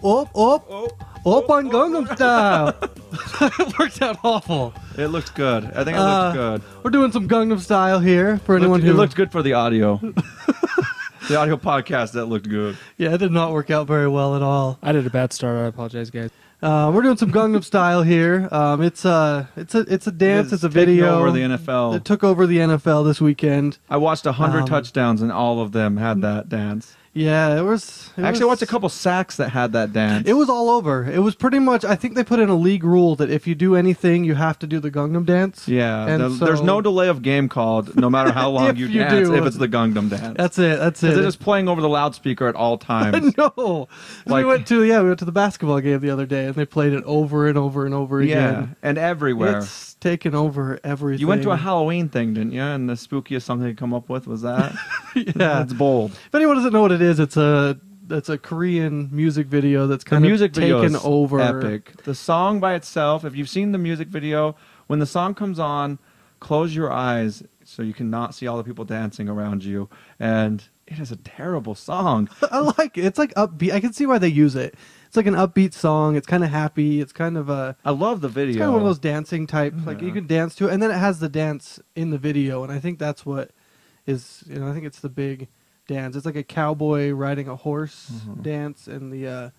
on Gangnam Style. It worked out awful. It looks good. I think it looks good. We're doing some Gangnam Style here for anyone who... It looked good for the audio. The audio podcast, that looked good. Yeah, it did not work out very well at all. I did a bad start. I apologize, guys. We're doing some Gangnam Style here. It's a dance. It's a video. Over the NFL. It took over the NFL this weekend. I watched 100 touchdowns, and all of them had that dance. Yeah, it was... Actually, I watched a couple sacks that had that dance. It was all over. It was pretty much... I think they put in a league rule that if you do anything, you have to do the Gangnam Dance. Yeah, and there's no delay of game called, no matter how long you dance, if it's the Gangnam Dance. That's it. That's it. They're just playing over the loudspeaker at all times. No. Like, we went to the basketball game the other day, and they played it over and over and over again. Yeah, and everywhere. It's taken over everything. You went to a Halloween thing, didn't you? And the spookiest song they could come up with was that? Yeah. That's bold. If anyone doesn't know what it is, it's a Korean music video that's kind of taken over. Epic. The song by itself, if you've seen the music video, when the song comes on, close your eyes so you cannot see all the people dancing around you. And it is a terrible song. I like it. It's like upbeat. I can see why they use it. It's like an upbeat song. It's kind of happy. It's kind of a... I love the video. It's kind of one of those dancing type. Like you can dance to it. And then it has the dance in the video. And I think that's what is... I think it's the big dance. It's like a cowboy riding a horse dance. And if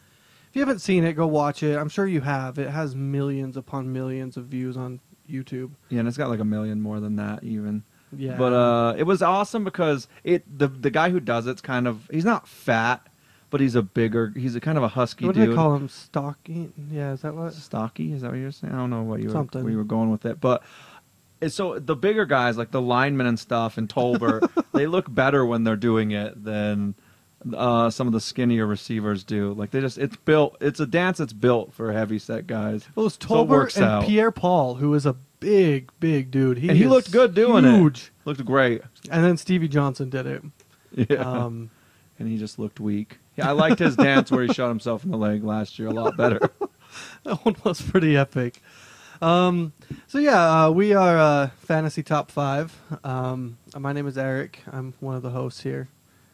you haven't seen it, go watch it. I'm sure you have. It has millions upon millions of views on YouTube. Yeah, and it's got like 1 million more than that even. Yeah. But it was awesome because the guy who does it's kind of... He's not fat, but he's a kind of a husky dude. What do they call him? Stocky? Yeah, is that what? Stocky? Is that what you're saying? I don't know where you Something. were going with it. But so the bigger guys, like the linemen and stuff and Tolbert, they look better when they're doing it than some of the skinnier receivers do. Like it's a dance that's built for heavy set guys. Well, it's Tolbert and Pierre Paul, who is a big dude. He looked good doing it. Looked great. And then Stevie Johnson did it. Yeah. And he just looked weak. Yeah, I liked his dance where he shot himself in the leg last year a lot better. That one was pretty epic. We are Fantasy Top 5. My name is Eric. I'm one of the hosts here.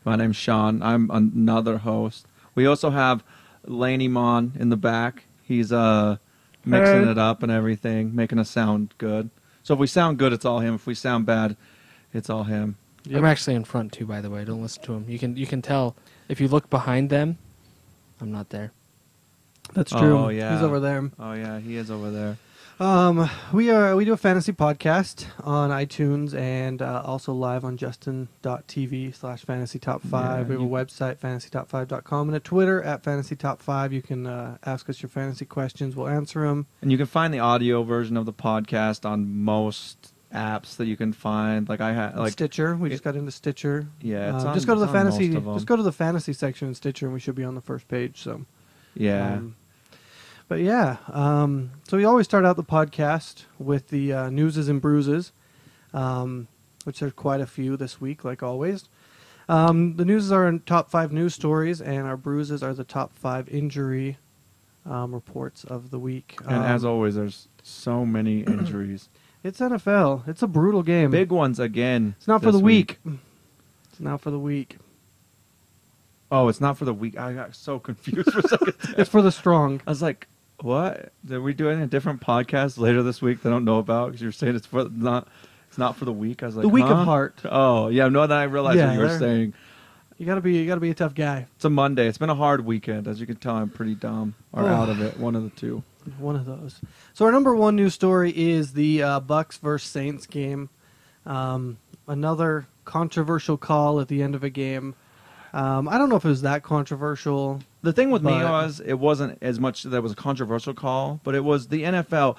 My name's Sean. I'm another host. We also have Laney Mon in the back. He's mixing it up and everything, making us sound good. So if we sound good, it's all him. If we sound bad, it's all him. Yep. I'm actually in front too, by the way. Don't listen to him. You can tell if you look behind them. I'm not there. That's true. Oh yeah, he's over there. Oh yeah, he is over there. We do a fantasy podcast on iTunes and also live on justin.tv/fantasy top 5. We have a website, fantasytop5.com, and a Twitter at fantasytop5. You can ask us your fantasy questions. We'll answer them. And you can find the audio version of the podcast on most apps that you can find. Like I had, like Stitcher. We just got into Stitcher. Yeah, it's just go to the fantasy. Just go to the fantasy section in Stitcher, and we should be on the first page. So, yeah. But yeah, so we always start out the podcast with the newses and bruises, which there's quite a few this week, like always. The newses are in top 5 news stories, and our bruises are the top 5 injury reports of the week. And as always, there's so many injuries. It's NFL. It's a brutal game. Big ones again. It's not for the weak. It's not for the weak. Oh, it's not for the weak. I got so confused for a second. It's for the strong. I was like, what? Are we doing a different podcast later this week they don't know about? Because you're saying it's not for the weak. I was like, the weak of heart. Oh, yeah. No, then I realized what you were saying. You gotta be a tough guy. It's a Monday. It's been a hard weekend. As you can tell, I'm pretty dumb or out of it. One of the two. One of those. So our number 1 news story is the Bucks versus Saints game. Another controversial call at the end of a game. I don't know if it was that controversial. The thing with me was it wasn't as much that it was a controversial call, but it was the NFL.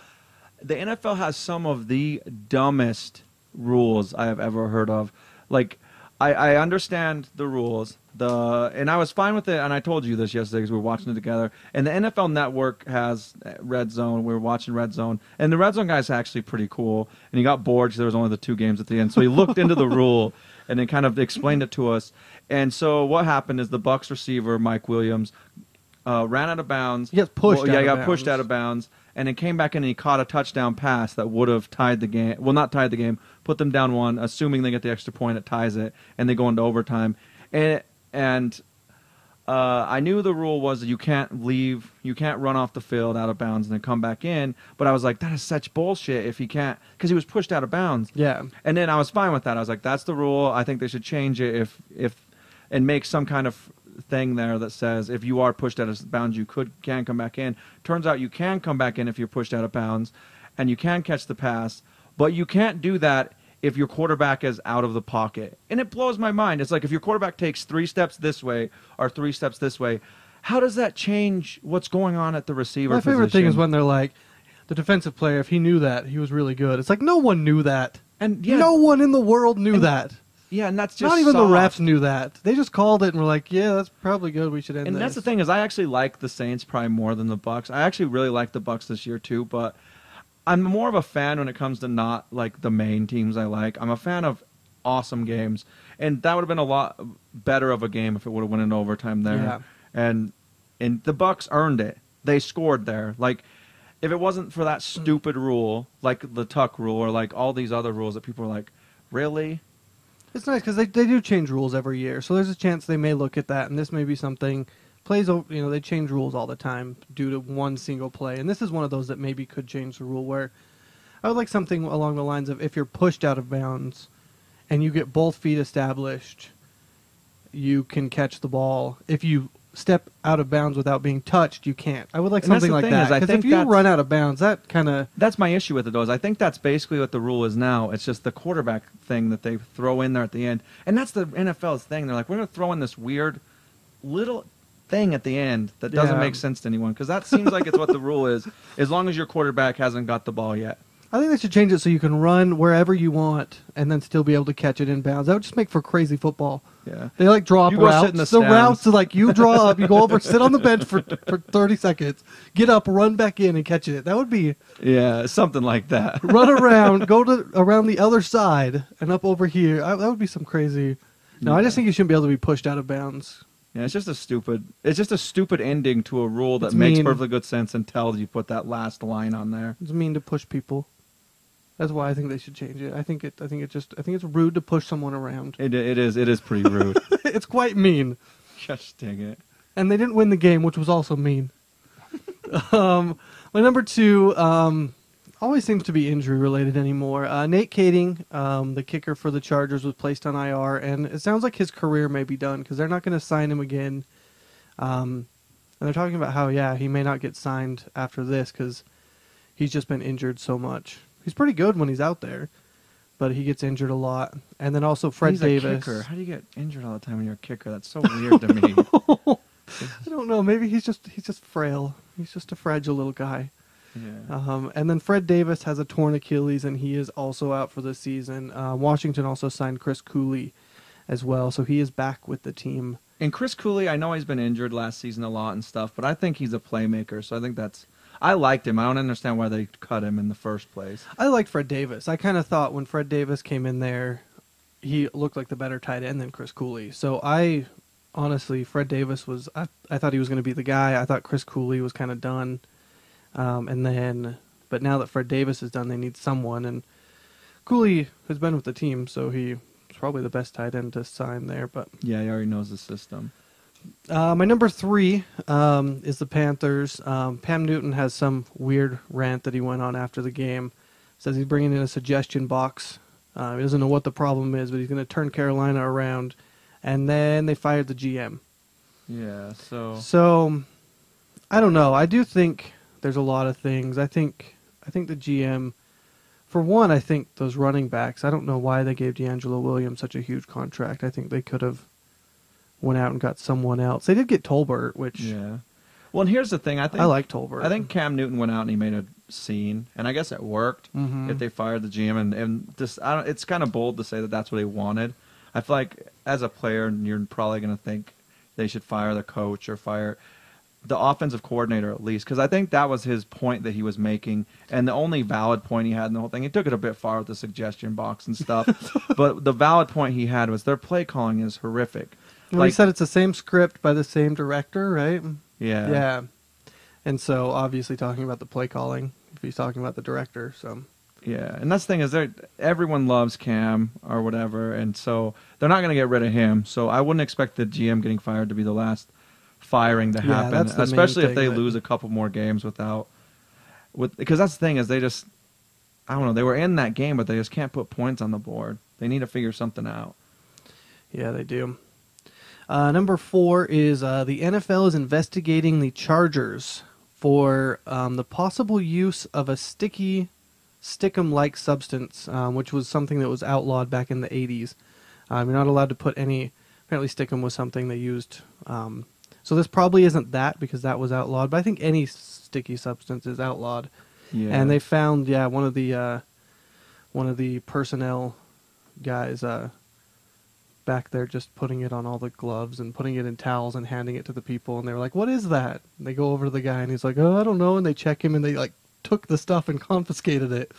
The NFL has some of the dumbest rules I have ever heard of. Like, I understand the rules, and I was fine with it, and I told you this yesterday because we were watching it together. And the NFL Network has Red Zone. We were watching Red Zone, and the Red Zone guy's actually pretty cool. And he got bored because there was only the 2 games at the end, so he looked into the rule and then kind of explained it to us. And so what happened is the Bucs receiver Mike Williams ran out of bounds. He got pushed. He got pushed out of bounds, and then came back in and he caught a touchdown pass that would have tied the game. Well, not tied the game, put them down 1, assuming they get the extra point. It ties it, and they go into overtime. And I knew the rule was that you can't run off the field out of bounds and then come back in. But I was like, that is such bullshit if he can't, because he was pushed out of bounds. Yeah. And then I was fine with that. I was like, that's the rule. I think they should change it and make some kind of thing there that says if you are pushed out of bounds, you can come back in. Turns out you can come back in if you're pushed out of bounds, and you can catch the pass, but you can't do that if your quarterback is out of the pocket. And it blows my mind. It's like if your quarterback takes 3 steps this way or 3 steps this way, how does that change what's going on at the receiver My favorite position? thing is when they're like, the defensive player, if he knew that, he was really good. It's like, no one knew that. And yeah, No one in the world knew that. yeah, and that's just Not even soft. the refs knew that. They just called it and were like, yeah, that's probably good. We should end And this. that's the thing is, I actually like the Saints probably more than the Bucks. I actually really like the Bucks this year too, but I'm more of a fan when it comes to not like the main teams I like. I'm a fan of awesome games, and that would have been a lot better of a game if it would have went in overtime there. Yeah. And the Bucks earned it. They scored there. Like if it wasn't for that stupid rule, like the Tuck rule, or like all these other rules that people are like, really? It's nice because they do change rules every year, so there's a chance they may look at that, and this may be something. Plays, they change rules all the time due to one single play, and this is one of those that maybe could change the rule. Where I would like something along the lines of if you're pushed out of bounds, and you get both feet established, you can catch the ball. If you step out of bounds without being touched, you can't. I would like And that's something the like thing that is, I because think if you that's- run out of bounds, that kind of That's my issue with it, though. Is I think that's basically what the rule is now. It's just the quarterback thing that they throw in there at the end, and that's the NFL's thing. They're like, we're going to throw in this weird little thing at the end that doesn't Yeah. make sense to anyone, because that seems like it's what the rule is, as long as your quarterback hasn't got the ball yet. I think they should change it so you can run wherever you want and then still be able to catch it in bounds. That would just make for crazy football. Yeah. They like draw up You go sit routes. in the The routes stands. are like you draw up, you go over, sit on the bench for 30 seconds, get up, run back in, and catch it. That would be Yeah, something like that. run around, go to around the other side and up over here. That would be some crazy. No, I just think you shouldn't be able to be pushed out of bounds. Yeah, it's just a stupid ending to a rule that It's makes mean. perfectly good sense until you put that last line on there. It's mean to push people. That's why I think they should change it. I think it's rude to push someone around. It is pretty rude. It's quite mean. Gosh dang it. And they didn't win the game, which was also mean. My number 2 always seems to be injury related anymore. Nate Kading, the kicker for the Chargers, was placed on IR, and it sounds like his career may be done because they're not going to sign him again. And they're talking about how he may not get signed after this because he's just been injured so much. He's pretty good when he's out there, but he gets injured a lot. And then also Fred He's Davis. a kicker. How do you get injured all the time when you're a kicker? That's so weird to me. I don't know. Maybe he's just frail. He's just a fragile little guy. Yeah. And then Fred Davis has a torn Achilles, and he is also out for the season. Washington also signed Chris Cooley as well, so he is back with the team. And Chris Cooley, I know he's been injured last season a lot and stuff, but I think he's a playmaker, so I think I liked him. I don't understand why they cut him in the first place. I liked Fred Davis. I kind of thought when Fred Davis came in there, he looked like the better tight end than Chris Cooley. So honestly, Fred Davis was, I thought he was going to be the guy. I thought Chris Cooley was kind of done. But now that Fred Davis is done, they need someone. And Cooley has been with the team, so he's probably the best tight end to sign there. But Yeah, he already knows the system. my number 3 is the Panthers. Pam Newton has some weird rant that he went on after the game. Says he's bringing in a suggestion box. He doesn't know what the problem is, but he's going to turn Carolina around. And then they fired the GM. Yeah, So, I don't know. I do think there's a lot of things. I think the GM, for one, I think those running backs, I don't know why they gave D'Angelo Williams such a huge contract. I think they could have went out and got someone else. They did get Tolbert, which yeah. Well, and here's the thing. I like Tolbert. I think Cam Newton went out and he made a scene, and I guess it worked. Mhm. If they fired the GM, and just it's kind of bold to say that that's what he wanted. I feel like as a player, you're probably going to think they should fire the coach or fire the offensive coordinator at least, because I think that was his point that he was making, and the only valid point he had in the whole thing. He took it a bit far with the suggestion box and stuff, but the valid point he had was their play calling is horrific. Well, he said it's the same script by the same director, right? Yeah. Yeah. And so, obviously, talking about the play calling, if he's talking about the director, so. Yeah, and that's the thing is, everyone loves Cam or whatever, and so they're not going to get rid of him. So I wouldn't expect the GM getting fired to be the last firing to Yeah, happen, that's the main especially if thing they that- lose a couple more games because that's the thing is they just, I don't know, they were in that game, but they just can't put points on the board. They need to figure something out. Yeah, they do. Number 4 is the NFL is investigating the Chargers for the possible use of a stickum-like substance, which was something that was outlawed back in the 80s. You're not allowed to put any. Apparently, stickum was something they used. So this probably isn't that because that was outlawed. But I think any sticky substance is outlawed. Yeah. And they found, one of the personnel guys back there just putting it on all the gloves and putting it in towels and handing it to the people. And they were like, "What is that?" And they go over to the guy and he's like, "Oh, I don't know." And they check him and they took the stuff and confiscated it.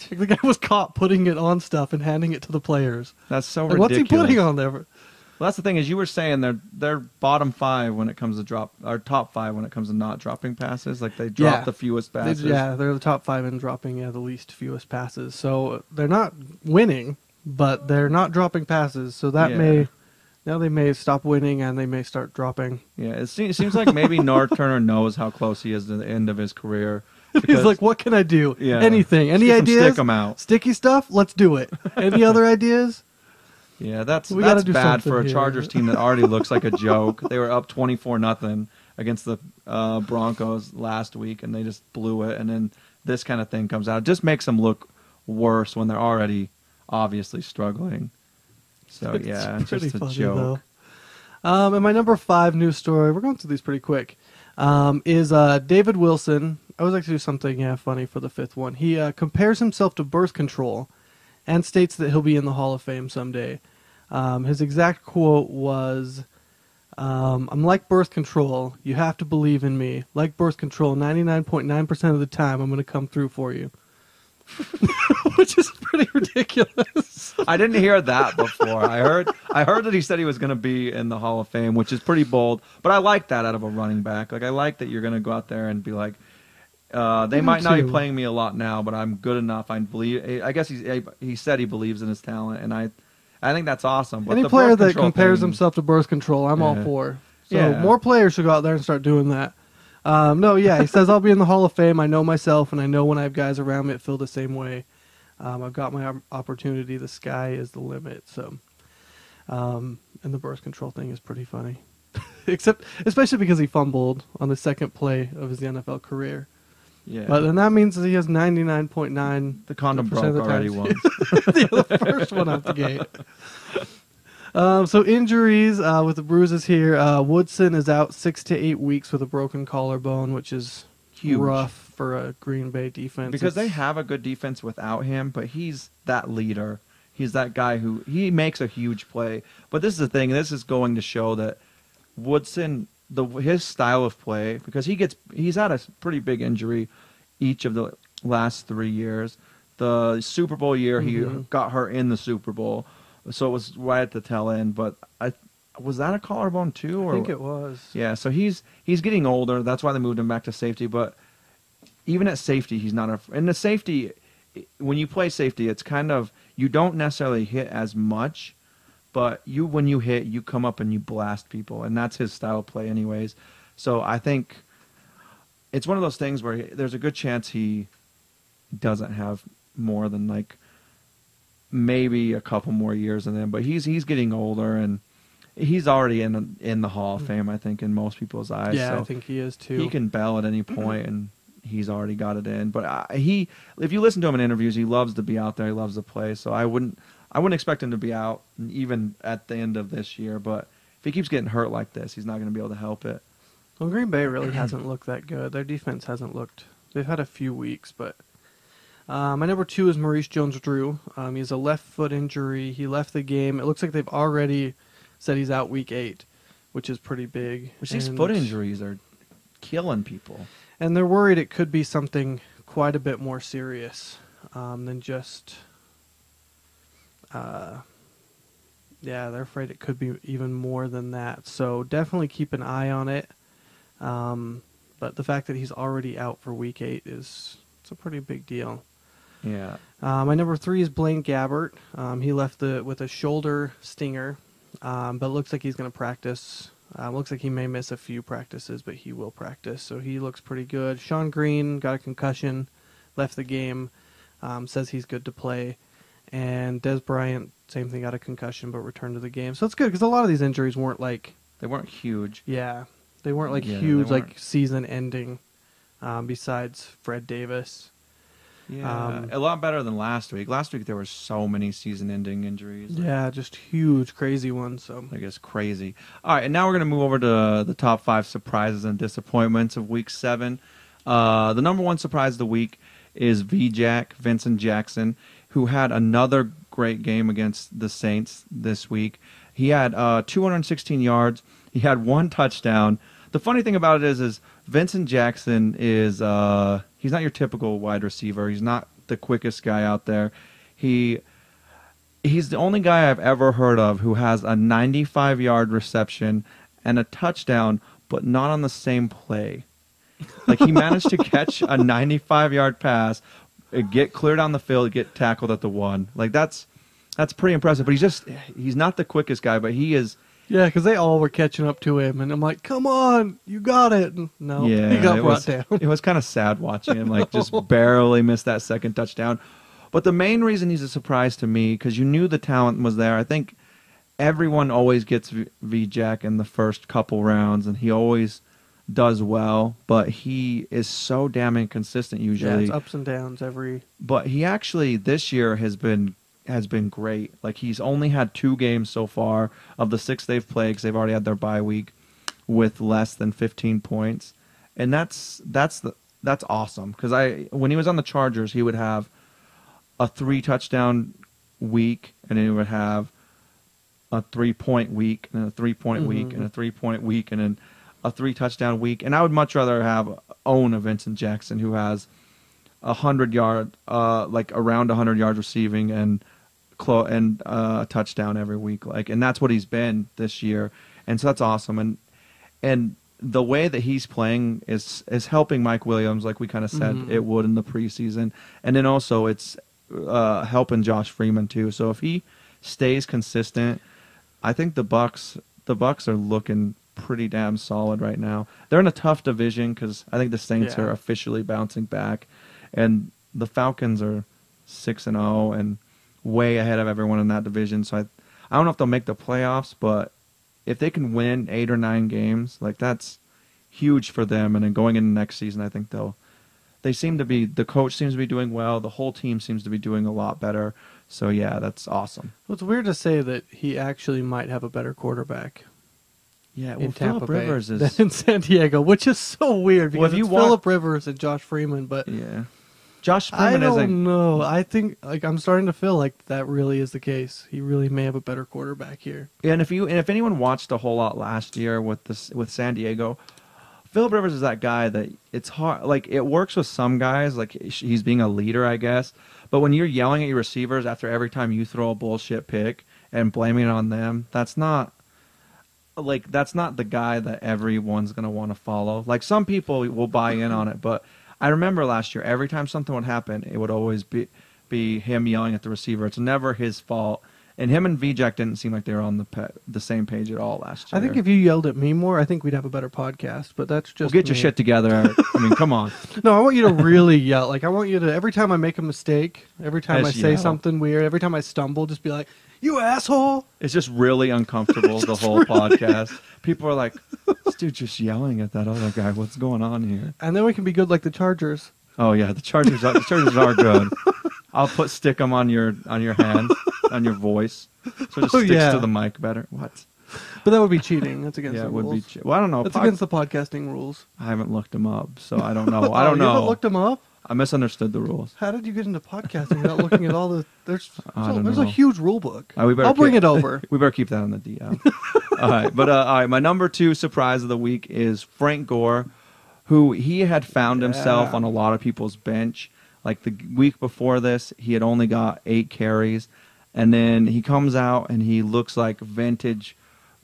The guy was caught putting it on stuff and handing it to the players. That's so Like, ridiculous. what's he putting on there? Well, that's the thing is you were saying they're bottom 5 when it comes to drop, or top 5 when it comes to not dropping passes. Like they drop Yeah. the fewest passes. They're the top 5 in dropping the least fewest passes. So they're not winning, but they're not dropping passes. So that now they may stop winning and they may start dropping. Yeah, it seems like maybe North Turner knows how close he is to the end of his career. He's like, "What can I do? Yeah. Anything? Any Get some ideas? stick 'em out." Sticky stuff? Let's do it. Any other ideas?" Yeah, that's We gotta do bad for something a here. Chargers team that already looks like a joke. They were up 24-0 against the Broncos last week, and they just blew it. And then this kind of thing comes out. It just makes them look worse when they're already obviously struggling. So yeah, it's pretty just a funny, joke. though. And my number 5 news story, we're going through these pretty quick, is David Wilson. I was actually do something funny for the 5th one. He compares himself to birth control and states that he'll be in the Hall of Fame someday. His exact quote was, "I'm like birth control. You have to believe in me. Like birth control, 99.9% of the time, I'm going to come through for you." Which is pretty ridiculous. I didn't hear that before. I heard that he said he was going to be in the Hall of Fame, which is pretty bold. But I like that out of a running back. Like I like that you're going to go out there and be like, they might not be playing me a lot now, but I'm good enough. I believe. I guess he said he believes in his talent, and I think that's awesome. But Any the player birth that control compares thing- himself to birth control, I'm all Yeah. for. So Yeah. more players should go out there and start doing that. He says, "I'll be in the Hall of Fame. I know myself, and I know when I have guys around me that feel the same way. I've got my opportunity. The sky is the limit." So, and the birth control thing is pretty funny. Especially because he fumbled on the second play of his NFL career. Yeah. But then that means that he has 99.9. The condom percent of broke the already time. once. The first one out the gate. So injuries with the bruises here. Woodson is out 6 to 8 weeks with a broken collarbone, which is Huge. rough for a Green Bay defense. Because they It's- have a good defense without him, but he's that leader. He's that guy who he makes a huge play. But this is the thing. This is going to show that Woodson, his style of play, because he's had a pretty big injury each of the last 3 years. The Super Bowl year, he got hurt in the Super Bowl, so it was right at the tail end. But was that a collarbone too? Or I think it was. yeah, so he's getting older. That's why they moved him back to safety. But even at safety, he's not in the safety. When you play safety, it's kind of you don't necessarily hit as much, but when you hit, you come up and you blast people, and that's his style of play, anyways. So I think it's one of those things where there's a good chance he doesn't have more than like maybe a couple more years in him, but he's getting older and. He's already in the Hall of Fame, I think, in most people's eyes. Yeah, so I think he is too. he can bail at any point, and he's already got it in. But if you listen to him in interviews, he loves to be out there. He loves to play. So I wouldn't expect him to be out even at the end of this year. But if he keeps getting hurt like this, he's not going to be able to help it. Well, Green Bay really hasn't looked that good. Their defense hasn't looked. They've had a few weeks, but my number 2 is Maurice Jones-Drew. He has a left foot injury. He left the game. It looks like they've already said he's out week 8, which is pretty big. Which these foot injuries are killing people. And they're worried it could be something quite a bit more serious than just. They're afraid it could be even more than that. So definitely keep an eye on it. But the fact that he's already out for week 8 it's a pretty big deal. Yeah. My number 3 is Blaine Gabbert. He left with a shoulder stinger, but it looks like he's going to practice Looks like he may miss a few practices, but he will practice, so he looks pretty good. Sean Green got a concussion, left the game, says he's good to play. And Des Bryant, same thing, got a concussion, but returned to the game. So it's good, because a lot of these injuries weren't like... They weren't huge. Yeah, they weren't like Yeah, huge, they weren't. like season-ending, besides Fred Davis. Yeah, a lot better than last week. Last week there were so many season-ending injuries. Yeah, just huge, crazy ones. So I guess crazy. All right, and now we're going to move over to the top 5 surprises and disappointments of Week 7. The number 1 surprise of the week is VJack, Vincent Jackson, who had another great game against the Saints this week. He had 216 yards. He had 1 touchdown. The funny thing about it is Vincent Jackson is he's not your typical wide receiver. He's not the quickest guy out there. He's the only guy I've ever heard of who has a 95-yard reception and a touchdown, but not on the same play. Like, he managed to catch a 95-yard pass, get clear down the field, get tackled at the 1. Like, that's pretty impressive. But he's not the quickest guy, but he is. yeah, because they all were catching up to him, and I'm like, "Come on, you got it!" And no, Yeah, he got it brought was, down. It was kind of sad watching him, like, just barely miss that second touchdown. But the main reason he's a surprise to me, because you knew the talent was there. I think everyone always gets VJack in the first couple rounds, and he always does well. But he is so damn inconsistent Yeah, usually. it's ups and downs every. But he actually this year has been great. Like, he's only had 2 games so far of the 6 they've played, 'cause they've already had their bye week, with less than 15 points, and that's awesome. Because when he was on the Chargers, he would have a 3 touchdown week, and then he would have a 3-point week, and then a 3-point week, and a 3-point week, and then a 3 touchdown week. And I would much rather own a Vincent Jackson who has 100 yard, like around 100 yards receiving and a touchdown every week. Like, and that's what he's been this year. And so that's awesome. And the way that he's playing is helping Mike Williams, like we kind of said it would in the preseason. And then also it's helping Josh Freeman too. So if he stays consistent, I think the Bucks are looking pretty damn solid right now. They're in a tough division because I think the Saints are officially bouncing back, and the Falcons are 6-0 and way ahead of everyone in that division. So I don't know if they'll make the playoffs, but if they can win 8 or 9 games, like, that's huge for them. And then going into next season, I think the coach seems to be doing well. The whole team seems to be doing a lot better. So yeah, that's awesome. Well, it's weird to say that he actually might have a better quarterback Yeah, in Tampa Phillip Bay Rivers than is. in San Diego, which is so weird because Well, if you it's walk- Phillip Rivers and Josh Freeman. But Yeah, Josh I Freeman don't isn't. know. I think I'm starting to feel like that really is the case. He really may have a better quarterback here. And if anyone watched a whole lot last year with San Diego, Phillip Rivers is that guy that it's hard. Like, it works with some guys, like he's being a leader, I guess. But when you're yelling at your receivers after every time you throw a bullshit pick and blaming it on them, that's not the guy that everyone's gonna want to follow. Like, some people will buy in on it, but I remember last year, every time something would happen, it would always be him yelling at the receiver. It's never his fault. And him and VJack didn't seem like they were on the same page at all last year. I think if you yelled at me more, I think we'd have a better podcast. But that's just get your me. shit together, Eric. I mean, come on. No, I want you to really yell. Like, I want you to, every time I make a mistake, every time I Just say yell. something weird, every time I stumble, just be like, "You asshole!" It's just really uncomfortable, the whole podcast. People are like, this dude's just yelling at that other guy. What's going on here? And then we can be good like the Chargers. Oh, yeah, the Chargers are good. I'll stick them on your hands, on your voice. So it just sticks to the mic better. What? But that would be cheating. That's against Yeah, the it would rules. be. Well, I don't know. That's against the podcasting rules. I haven't looked them up, so I don't know. I don't You haven't know. looked them up? I misunderstood the rules. How did you get into podcasting without looking at all the... There's don't a know. huge rule book. We better I'll bring keep- it over. We better keep that on the DL. All right, but all right. My number 2 surprise of the week is Frank Gore, who he had found himself on a lot of people's bench. Like, the week before this, he had only got 8 carries, and then he comes out and he looks like vintage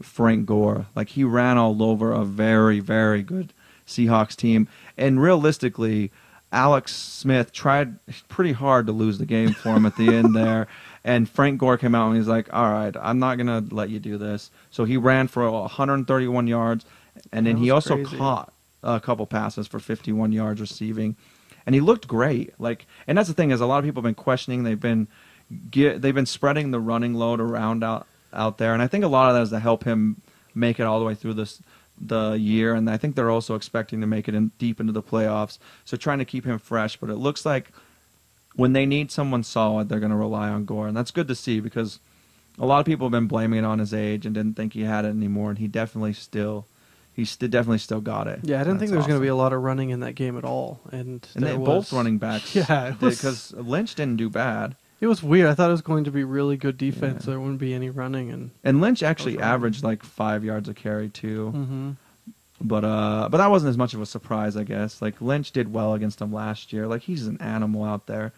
Frank Gore. Like, he ran all over a very, very good Seahawks team. And realistically, Alex Smith tried pretty hard to lose the game for him at the end there. And Frank Gore came out and he's like, all right, I'm not going to let you do this. So he ran for 131 yards, and then That he was also crazy. caught a couple passes for 51 yards receiving. And he looked great. And that's the thing is a lot of people have been questioning. They've been spreading the running load around out there. And I think a lot of that is to help him make it all the way through the year. And I think they're also expecting to make it deep into the playoffs. So trying to keep him fresh. But it looks like when they need someone solid, they're going to rely on Gore. And that's good to see because a lot of people have been blaming it on his age and didn't think he had it anymore. And he definitely still got it. Yeah, I didn't think That's there was going to be awesome. a lot of running in that game at all. And they both running backs. Yeah, it was- Because Lynch didn't do bad. It was weird. I thought it was going to be really good defense. There wouldn't be any running. And Lynch actually That was right. averaged like 5 yards a carry too. Mm-hmm. But that wasn't as much of a surprise, I guess. Like Lynch did well against him last year. Like he's an animal out there.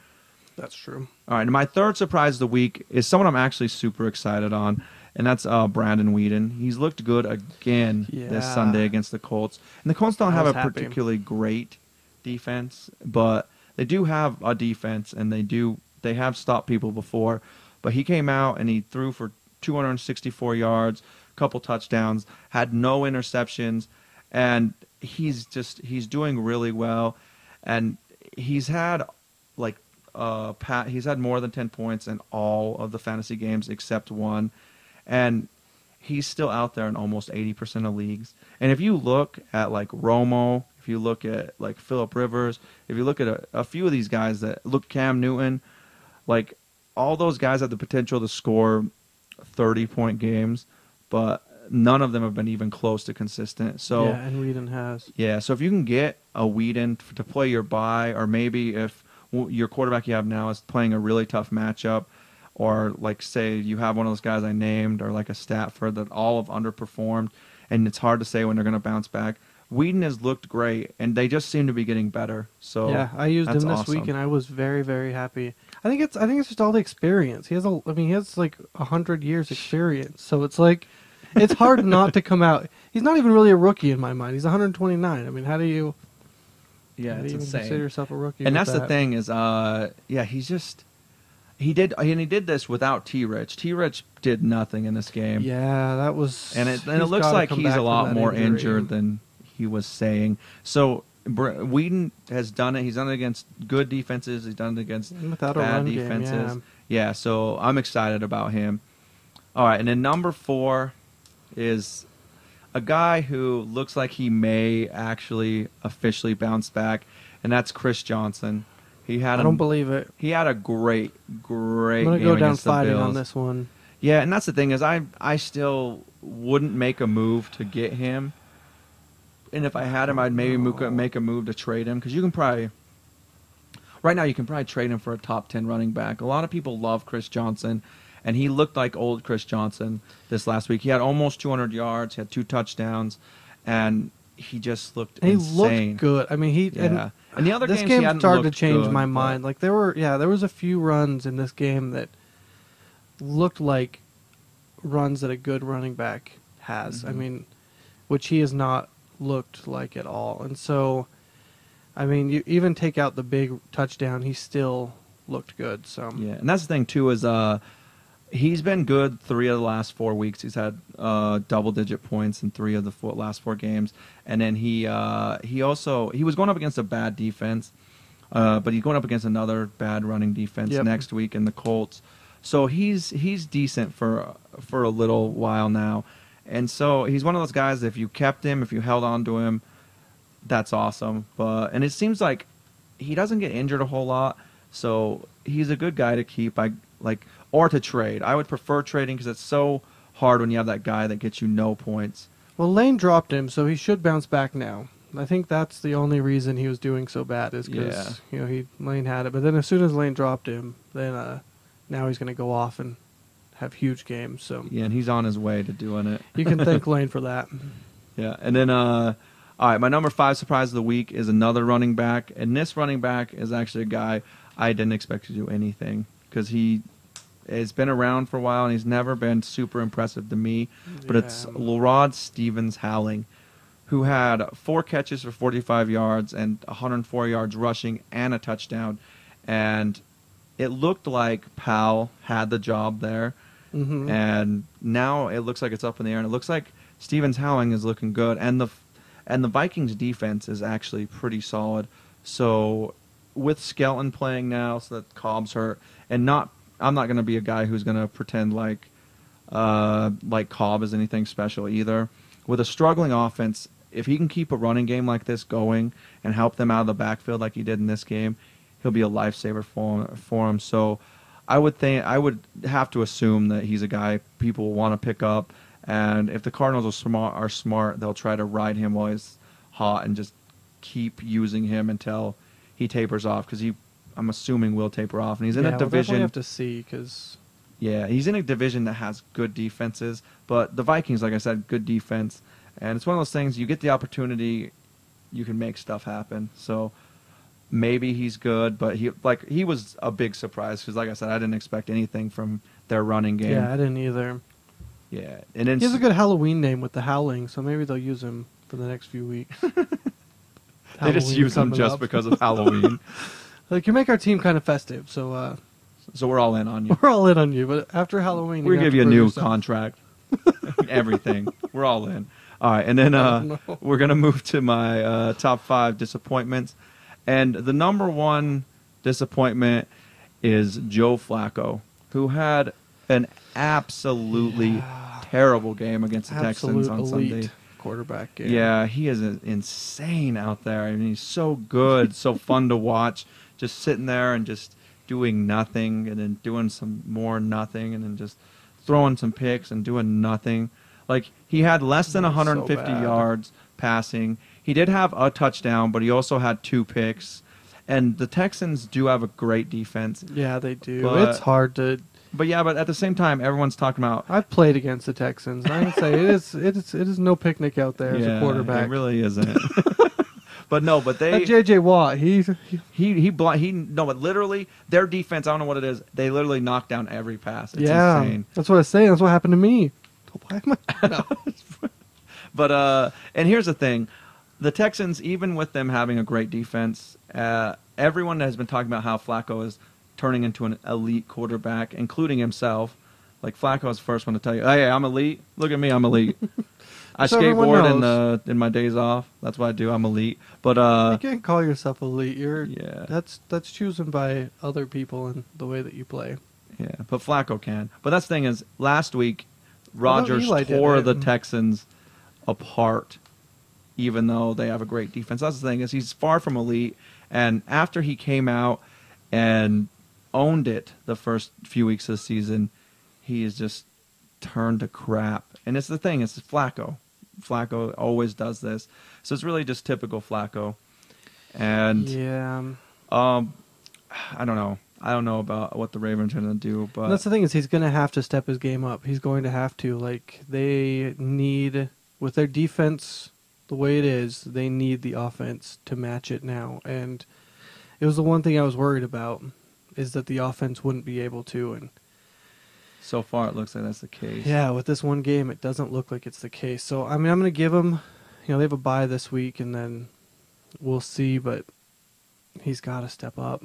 That's true. All right, and my third surprise of the week is someone I'm actually super excited on, and that's Brandon Whedon. He's looked good again this Yeah. Sunday against the Colts. And the Colts don't I have a was happy. particularly great defense, but they do have a defense, and they have stopped people before. But he came out and he threw for 264 yards, a couple touchdowns, had no interceptions, and he's doing really well. And he's had he's had more than 10 points in all of the fantasy games except one, and he's still out there in almost 80% of leagues. And if you look at like Romo, if you look at like Phillip Rivers, if you look at a few of these guys Cam Newton, like all those guys have the potential to score 30-point games, but none of them have been even close to consistent. So yeah, and Whedon has. yeah, so if you can get a Whedon to play your bye, or maybe if your quarterback you have now is playing a really tough matchup, or like say you have one of those guys I named, or like a Stafford that all have underperformed, and it's hard to say when they're going to bounce back. Whedon has looked great, and they just seem to be getting better. So Yeah, I used him that's this awesome. week, and I was very, very happy. I think it's just all the experience. He has like 100 years experience, so it's like it's hard not to come out. He's not even really a rookie in my mind. He's 129. I mean, how do you? Yeah, how do it's you even insane. consider yourself a rookie? And with that's the that? thing is, he did this without T. Rich. T. Rich did nothing in this game. Yeah, that was. And it he's looks gotta like come he's back a from lot that more injury. injured than he was saying. So Whedon has done it. He's done it against good defenses. He's done it against Without a bad run defenses. game. Yeah, so I'm excited about him. All right, and then number 4 is a guy who looks like he may actually officially bounce back, and that's Chris Johnson. I don't believe it. He had a great I'm game gonna go down against the fighting Bills. on this one. Yeah, and that's the thing is I still wouldn't make a move to get him. And if I had him, I'd maybe make a move to trade him, because you can probably trade him for a top 10 running back. A lot of people love Chris Johnson, and he looked like old Chris Johnson this last week. He had almost 200 yards, he had 2 touchdowns, and he just looked And he insane. looked good. I mean, Yeah. And the other this games he game hadn't started to looked change good, my but- mind. Like there was a few runs in this game that looked like runs that a good running back has. I Mhm. mean, which he has not looked like at all. And so, I mean, you even take out the big touchdown, he still looked good. So Yeah, and that's the thing too is he's been good 3 of the last 4 weeks. He's had double-digit points in 3 of the last 4 games, and then he was going up against a bad defense, but he's going up against another bad running defense Yep. next week in the Colts. So he's decent for a little while now, and so he's one of those guys that if you kept him, if you held on to him, that's awesome. And it seems like he doesn't get injured a whole lot, so he's a good guy to keep. Or to trade. I would prefer trading because it's so hard when you have that guy that gets you no points. well, Lane dropped him, so he should bounce back now. I think that's the only reason he was doing so bad is because Lane had it. But then as soon as Lane dropped him, then now he's going to go off and have huge games. So Yeah, and he's on his way to doing it. you can thank Lane for that. Yeah, and then all right, my number 5 surprise of the week is another running back, and this running back is actually a guy I didn't expect to do anything because he has been around for a while and he's never been super impressive to me. But it's Yeah. Lerod Stevens-Howling, who had 4 catches for 45 yards and 104 yards rushing and a touchdown. And it looked like Powell had the job there. Mm-hmm. And now it looks like it's up in the air, and it looks like Stevens Howling is looking good, and the Vikings defense is actually pretty solid. So with Skelton playing now, so that Cobb's hurt, and I'm not going to be a guy who's going to pretend like Cobb is anything special either. With a struggling offense, if he can keep a running game like this going and help them out of the backfield like he did in this game, he'll be a lifesaver for him. So I would have to assume that he's a guy people will want to pick up, and if the Cardinals are smart, they'll try to ride him while he's hot and just keep using him until he tapers off, because I'm assuming will taper off, and he's in a division. We'll have to see, because he's in a division that has good defenses, but the Vikings, like I said, good defense, and it's one of those things. You get the opportunity, you can make stuff happen. So. Maybe he's good, but he was a big surprise because, like I said, I didn't expect anything from their running game. Yeah, I didn't either. Yeah, and then He has a good Halloween name with the Howling, so maybe they'll use him for the next few weeks. They just use him just because of Halloween. Like, you make our team kind of festive, so So we're all in on you. we're all in on you. But after Halloween, We'll have give to you a prove new yourself. contract. Everything. We're all in. All right, and then No. we're gonna move to my top 5 disappointments. And the number 1 disappointment is Joe Flacco, who had an absolutely terrible game against the Texans on elite Sunday. quarterback game. Yeah, he is insane out there. I mean, he's so good, so fun to watch, just sitting there and just doing nothing, and then doing some more nothing, and then just throwing some picks and doing nothing. Like, he had less than That's so 150 bad. yards passing. He did have a touchdown, but he also had 2 picks. And the Texans do have a great defense. Yeah, they do. But- It's hard to. But at the same time, everyone's talking about I've played against the Texans, and I can say it is no picnic out there as a quarterback. It really isn't. But they J.J. Watt, but literally their defense, I don't know what it is. They literally knock down every pass. It's yeah, insane. that's what I say. That's what happened to me. Why am I? No. But and here's the thing. The Texans, even with them having a great defense, everyone has been talking about how Flacco is turning into an elite quarterback, including himself. Like, Flacco is the first one to tell you, "Hey, I'm elite. Look at me, I'm elite. I So everyone skateboard in my days off. That's what I do. I'm elite." But You can't call yourself elite. yeah, That's chosen by other people and the way that you play. yeah. But Flacco can. But that's the thing is, last week Although Rodgers Eli did tore it. the Texans apart, even though they have a great defense. That's the thing is, he's far from elite. And after he came out and owned it the first few weeks of the season, he has just turned to crap. And it's the thing, it's Flacco. Flacco always does this. So it's really just typical Flacco. And Yeah. I don't know. I don't know about what the Ravens are going to do, but That's the thing is he's going to have to step his game up. He's going to have to. Like, they need, with their defense the way it is, they need the offense to match it now. And it was the one thing I was worried about, is that the offense wouldn't be able to. And so far it looks like that's the case. yeah, with this one game, it doesn't look like it's the case. So, I mean, I'm going to give him, they have a bye this week, and then we'll see, but he's got to step up.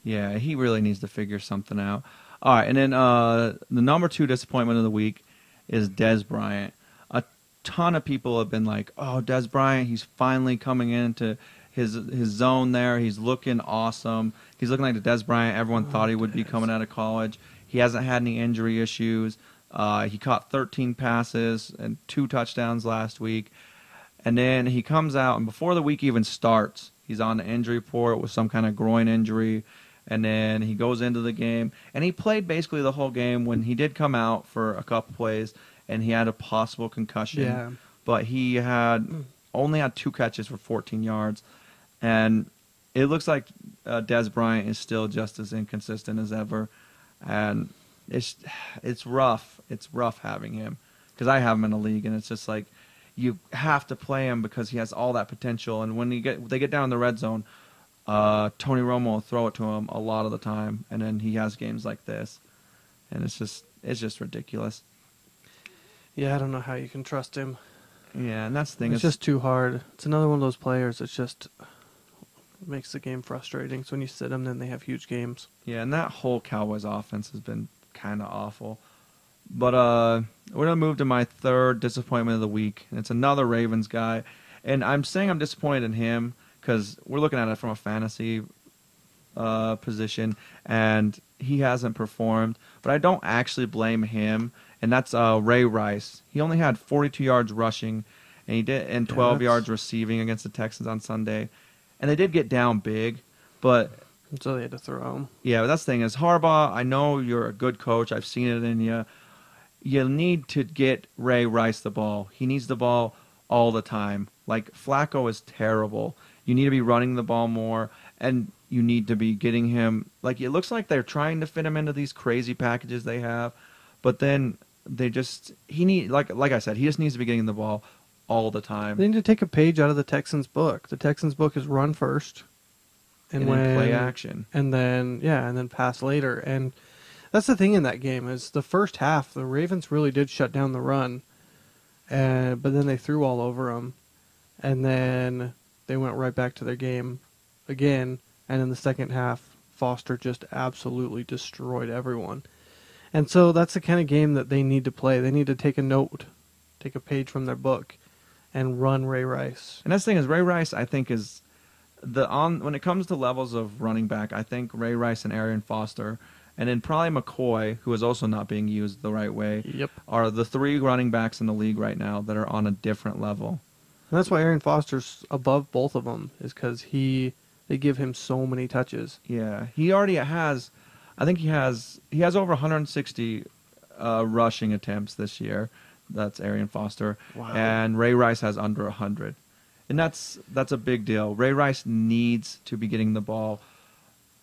Yeah, he really needs to figure something out. All right, and then the number 2 disappointment of the week is Dez Bryant. A ton of people have been like, "Oh, Dez Bryant, he's finally coming into his zone there. He's looking awesome. He's looking like the Dez Bryant everyone thought he would be coming out of college. He hasn't had any injury issues. He caught 13 passes and 2 touchdowns last week. And then he comes out, and before the week even starts, he's on the injury report with some kind of groin injury. And then he goes into the game, and he played basically the whole game when he did come out for a couple plays, and he had a possible concussion. Yeah. But he only had 2 catches for 14 yards. And it looks like Dez Bryant is still just as inconsistent as ever. And it's rough. It's rough having him, because I have him in a league, and it's just like you have to play him because he has all that potential. And when they get down in the red zone, Tony Romo will throw it to him a lot of the time, and then he has games like this, and it's just ridiculous. Yeah, I don't know how you can trust him. Yeah, and that's the thing. It's just too hard. It's another one of those players that just makes the game frustrating. So when you sit them, then they have huge games. Yeah, and that whole Cowboys offense has been kind of awful. But we're going to move to my third disappointment of the week. And it's another Ravens guy. And I'm saying I'm disappointed in him because we're looking at it from a fantasy position, and he hasn't performed. But I don't actually blame him, and that's Ray Rice. He only had 42 yards rushing, and 12 yards receiving against the Texans on Sunday. And they did get down big, but So they had to throw him. yeah, but that's the thing is Harbaugh, I know you're a good coach. I've seen it in you. You need to get Ray Rice the ball. He needs the ball all the time. Like, Flacco is terrible. You need to be running the ball more, and you need to be getting him. Like, it looks like they're trying to fit him into these crazy packages they have, but then they just like I said, he just needs to be getting the ball all the time. They need to take a page out of the Texans' book. The Texans' book is run first, and then play action, and then pass later. And that's the thing in that game is the first half, the Ravens really did shut down the run, but then they threw all over them, and then they went right back to their game again. And in the second half, Foster just absolutely destroyed everyone. And so that's the kind of game that they need to play. They need to take a page from their book, and run Ray Rice. And that's the thing is Ray Rice, I think, is when it comes to levels of running back, I think Ray Rice and Arian Foster, and then probably McCoy, who is also not being used the right way, Yep. are the three running backs in the league right now that are on a different level. And that's why Arian Foster's above both of them, is because they give him so many touches. Yeah, he already has. I think he has over 160 rushing attempts this year. That's Arian Foster. Wow. And Ray Rice has under 100. And that's a big deal. Ray Rice needs to be getting the ball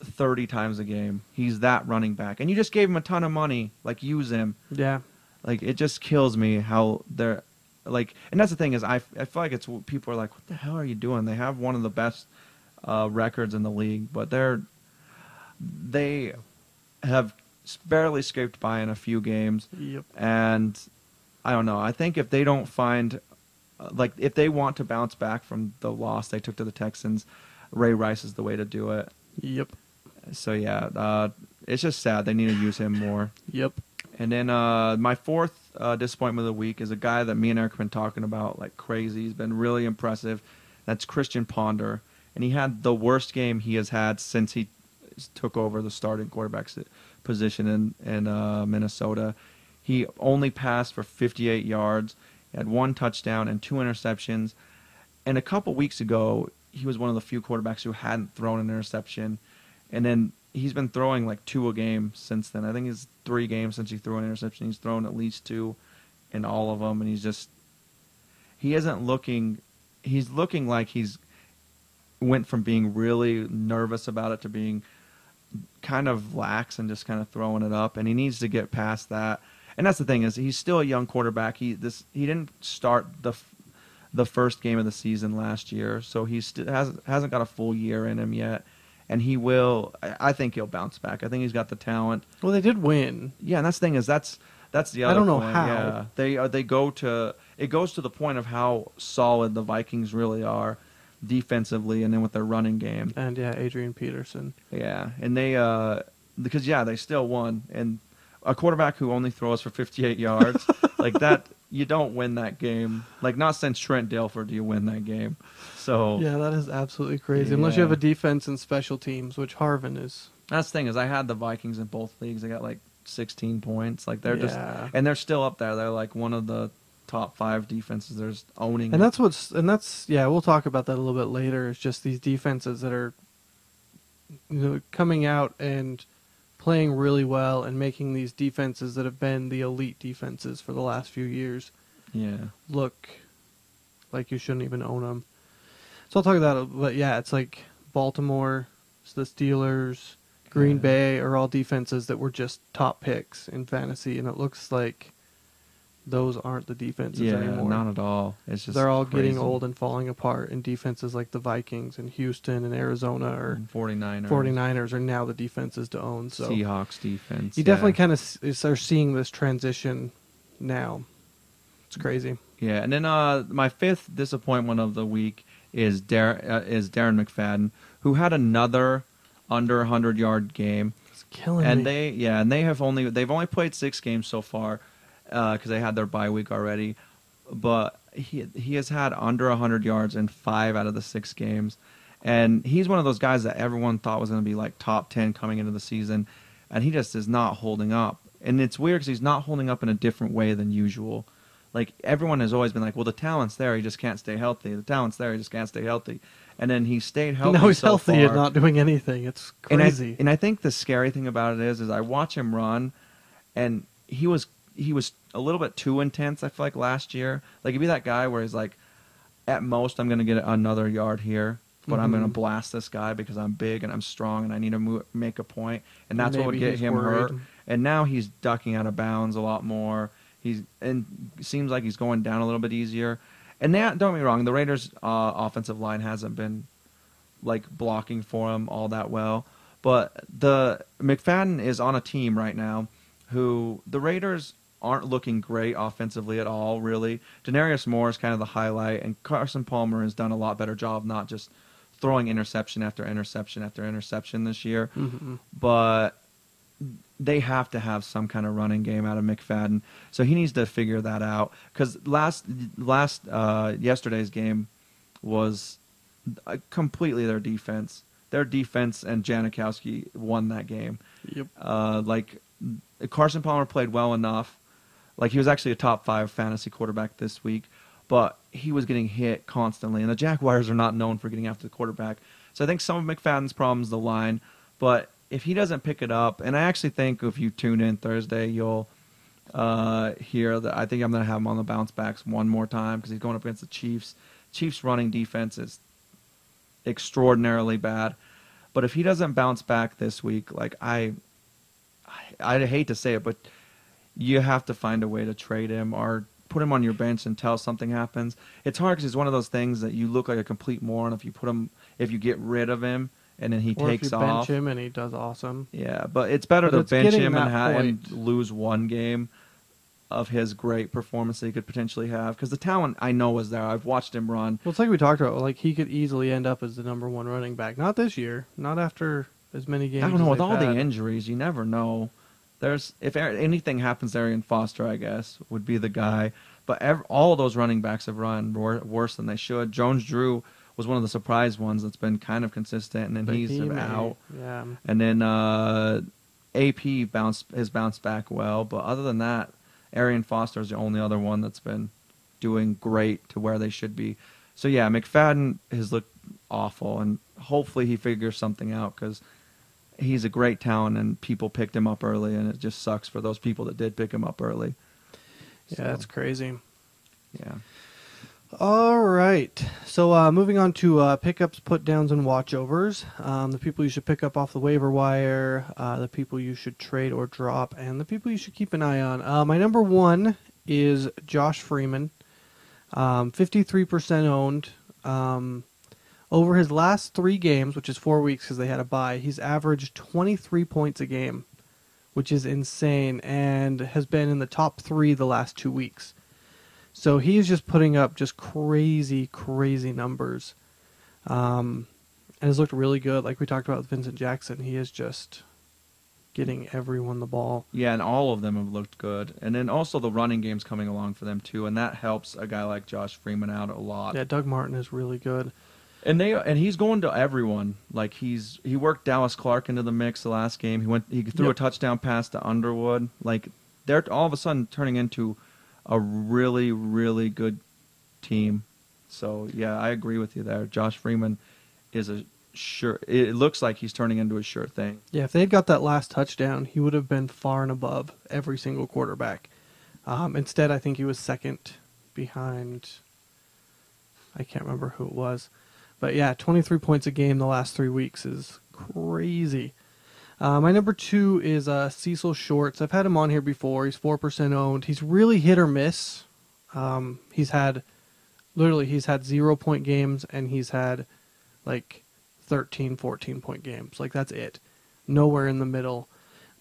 30 times a game. He's that running back. And you just gave him a ton of money. Like, use him. Yeah. Like, it just kills me how they're like, and that's the thing is I feel like it's people are like, what the hell are you doing? They have one of the best records in the league, but they have barely scraped by in a few games. Yep. And I don't know. I think if they don't find, if they want to bounce back from the loss they took to the Texans, Ray Rice is the way to do it. Yep. So, yeah, it's just sad. They need to use him more. Yep. And then my fourth disappointment of the week is a guy that me and Eric have been talking about like crazy. He's been really impressive. That's Christian Ponder. And he had the worst game he has had since he took over the starting quarterback position in Minnesota. He only passed for 58 yards. He had 1 touchdown and 2 interceptions. And a couple weeks ago, he was one of the few quarterbacks who hadn't thrown an interception. And then he's been throwing like 2 a game since then. I think it's 3 games since he threw an interception. He's thrown at least 2 in all of them. And he's looking like he's went from being really nervous about it to being kind of lax and just kind of throwing it up. And he needs to get past that. And that's the thing is he's still a young quarterback. He didn't start the first game of the season last year, so he hasn't got a full year in him yet. And he will. I think he'll bounce back. I think he's got the talent. Well, they did win. Yeah, and that's the thing is that's the other. I don't know point. how. Yeah, they go to it goes to the point of how solid the Vikings really are defensively, and then with their running game. And yeah, Adrian Peterson. Yeah, and they they still won. And a quarterback who only throws for 58 yards like that, you don't win that game. Like, not since Trent Dilfer do you win that game. So Yeah, that is absolutely crazy. Unless you have a defense and special teams, which Harvin is. that's the thing is I had the Vikings in both leagues. They got like 16 points. Like they're Yeah. and they're still up there. They're like one of the top 5 defenses. They're just owning. And it. that's we'll talk about that a little bit later. It's just these defenses that are coming out and playing really well and making these defenses that have been the elite defenses for the last few years look like you shouldn't even own them. So I'll talk about it, but yeah, it's like Baltimore, the Steelers, Green Bay are all defenses that were just top picks in fantasy, and it looks like those aren't the defenses anymore. Not at all. It's just they're all crazy. getting old and falling apart, and defenses like the Vikings and Houston and Arizona or 49ers are now the defenses to own. So Seahawks defense. you definitely kind of are seeing this transition now. It's crazy. Yeah, and then my fifth disappointment of the week is Darren McFadden, who had another under 100-yard game. It's killing And me. they've only played 6 games so far because they had their bye week already. But he has had under 100 yards in 5 out of the 6 games, and he's one of those guys that everyone thought was going to be like top 10 coming into the season, and he just is not holding up. And it's weird because he's not holding up in a different way than usual. Like everyone has always been like, well, the talent's there, he just can't stay healthy. The talent's there, he just can't stay healthy. And then he stayed healthy. Now he's so healthy far. and not doing anything. It's crazy. And I think the scary thing about it is I watch him run, and he was a little bit too intense. I feel like last year, like he'd be that guy where he's like, at most I'm going to get another yard here, but I'm going to blast this guy because I'm big and I'm strong and I need to make a point, and that's what would Maybe get he's him worried. hurt. And now he's ducking out of bounds a lot more. And seems like he's going down a little bit easier. And don't get me wrong, the Raiders' offensive line hasn't been like blocking for him all that well. But the McFadden is on a team right now who the Raiders aren't looking great offensively at all, really. Denarius Moore is kind of the highlight, and Carson Palmer has done a lot better job not just throwing interception after interception after interception this year. Mm-hmm. But they have to have some kind of running game out of McFadden, so he needs to figure that out. Because yesterday's game was completely their defense. Their defense and Janikowski won that game. Yep. Like Carson Palmer played well enough. Like he was actually a top 5 fantasy quarterback this week, but he was getting hit constantly. And the Jaguars are not known for getting after the quarterback. So I think some of McFadden's problems is the line, but if he doesn't pick it up, and I actually think if you tune in Thursday, you'll hear that I think I'm going to have him on the bounce backs one more time because he's going up against the Chiefs. Chiefs' running defense is extraordinarily bad. But if he doesn't bounce back this week, like I hate to say it, but you have to find a way to trade him or put him on your bench until something happens. It's hard because he's one of those things that you look like a complete moron if you get rid of him and then he Or takes if you off. bench him and he does awesome. Yeah, but it's better But to it's bench getting him that and point. lose one game of his great performance that he could potentially have. Because the talent I know is there. I've watched him run. Well, it's like we talked about. Like he could easily end up as the number 1 running back. Not this year. Not after as many games. I don't know, as with they've all the had. injuries, you never know. If anything happens to Arian Foster, I guess, would be the guy. But all of those running backs have run worse than they should. Jones-Drew was one of the surprise ones that's been kind of consistent, and then But he's he may- out. Yeah. And then AP has bounced back well, but other than that, Arian Foster is the only other one that's been doing great to where they should be. So yeah, McFadden has looked awful, and hopefully he figures something out because he's a great talent, and people picked him up early, and it just sucks for those people that did pick him up early. Yeah, So, that's crazy. yeah. All right. So moving on to pickups, put downs, and watchovers. The people you should pick up off the waiver wire, the people you should trade or drop, and the people you should keep an eye on. My number 1 is Josh Freeman, 53% owned. Over his last 3 games, which is 4 weeks because they had a bye, he's averaged 23 points a game, which is insane, and has been in the top 3 the last 2 weeks. So he's just putting up just crazy, crazy numbers. And has looked really good. Like we talked about with Vincent Jackson, he is just getting everyone the ball. Yeah, and all of them have looked good. And then also the running game's coming along for them too, and that helps a guy like Josh Freeman out a lot. Yeah, Doug Martin is really good. And he's going to everyone. Like he worked Dallas Clark into the mix the last game. He threw a touchdown pass to Underwood. Like they're all of a sudden turning into a really, really good team. So yeah, I agree with you there. Josh Freeman is it looks like he's turning into a sure thing. Yeah, if they had got that last touchdown, he would have been far and above every single quarterback. Instead, I think he was second behind, I can't remember who it was. But yeah, 23 points a game the last 3 weeks is crazy. My number 2 is Cecil Shorts. I've had him on here before. He's 4% owned. He's really hit or miss. He's had 0-point games, and he's had like 13, 14-point games. Like that's it. Nowhere in the middle.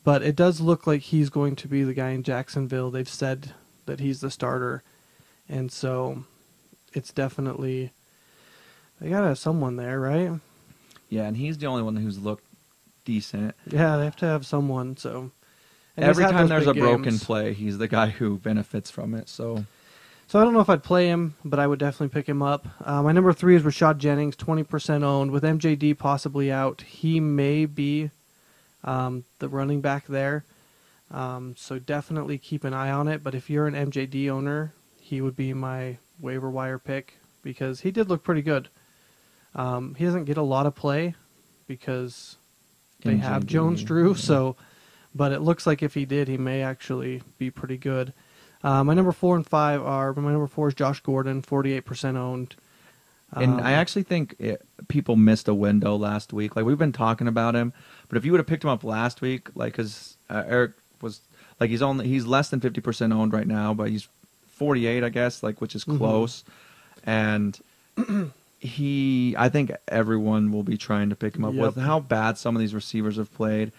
But it does look like he's going to be the guy in Jacksonville. They've said that he's the starter. And so it's definitely, they got to have someone there, right? Yeah, and he's the only one who's looked decent. Yeah, they have to have someone. So and Every he's had time those there's a big broken games. play, he's the guy who benefits from it. So So I don't know if I'd play him, but I would definitely pick him up. My number 3 is Rashad Jennings, 20% owned. With MJD possibly out, he may be the running back there. So definitely keep an eye on it. But if you're an MJD owner, he would be my waiver wire pick because he did look pretty good. He doesn't get a lot of play because they have MJD, Jones-Drew. yeah. So, but it looks like if he did, he may actually be pretty good. My number 4 and 5 are, my number 4 is Josh Gordon, 48% owned. And I actually think people missed a window last week. Like, we've been talking about him, but if you would have picked him up last week, like, because Eric was, like, he's less than 50% owned right now, but he's 48, I guess, like, which is close. And I think everyone will be trying to pick him up with how bad some of these receivers have played.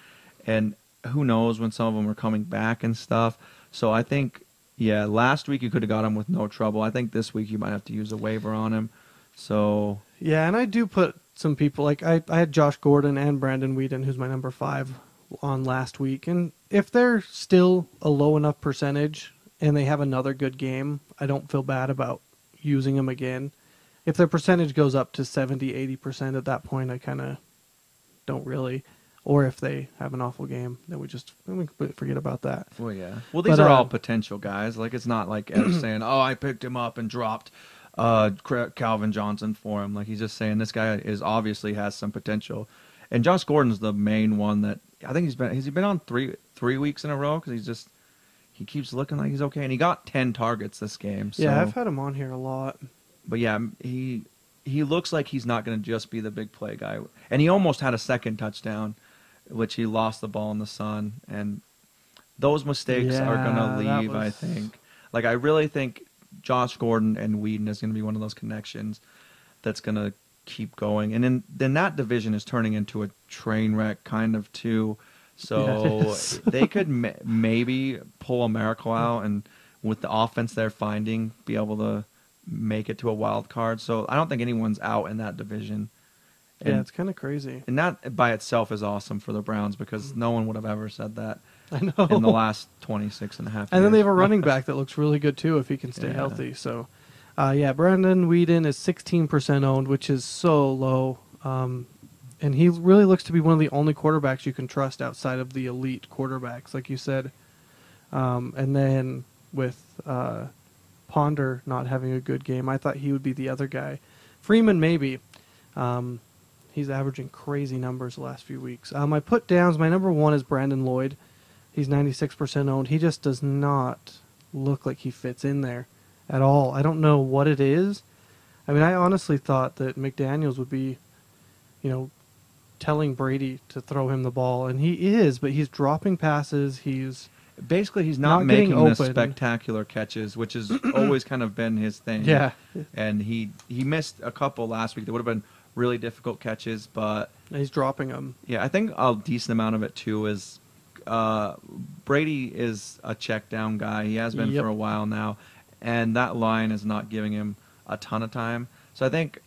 And who knows when some of them are coming back and stuff. So I think, yeah, last week you could have got him with no trouble. I think this week you might have to use a waiver on him. So yeah, and I do put some people, like I had Josh Gordon and Brandon Whedon, who's my number 5, on last week. And if they're still a low enough percentage and they have another good game, I don't feel bad about using them again. If their percentage goes up to 70, 80% at that point, I kind of don't really. Or if they have an awful game, then we completely forget about that. well, yeah. Well, these are all potential guys. Like, it's not like Ed saying, "Oh, I picked him up and dropped Calvin Johnson for him." Like, he's just saying this guy obviously has some potential. And Josh Gordon's the main one that I think has he been on three weeks in a row because he keeps looking like he's okay, and he got 10 targets this game. So. Yeah, I've had him on here a lot. But yeah, he looks like he's not going to just be the big play guy, and he almost had a second touchdown, which he lost the ball in the sun, and those mistakes are going to leave. I think. Like, I really think Josh Gordon and Whedon is going to be one of those connections that's going to keep going, and then that division is turning into a train wreck kind of too. So they could maybe pull a miracle out, and with the offense they're finding, be able to make it to a wild card. So I don't think anyone's out in that division. Yeah, it's kind of crazy. And that by itself is awesome for the Browns because no one would have ever said that I know. in the last 26 and a half years. And then they have a running back that looks really good too if he can stay healthy. So, Brandon Whedon is 16% owned, which is so low. And he really looks to be one of the only quarterbacks you can trust outside of the elite quarterbacks, like you said. And then with Ponder not having a good game, I thought he would be the other guy. Freeman, maybe. He's averaging crazy numbers the last few weeks. My put downs, my number 1 is Brandon Lloyd. He's 96% owned. He just does not look like he fits in there at all. I don't know what it is. I mean, I honestly thought that McDaniels would be, telling Brady to throw him the ball, and he is, but he's dropping passes. He's not making the open. spectacular catches, which has always kind of been his thing. Yeah. And he missed a couple last week that would have been really difficult catches, but he's dropping them. yeah, I think a decent amount of it too is Brady is a check down guy. He has been for a while now, and that line is not giving him a ton of time. So I think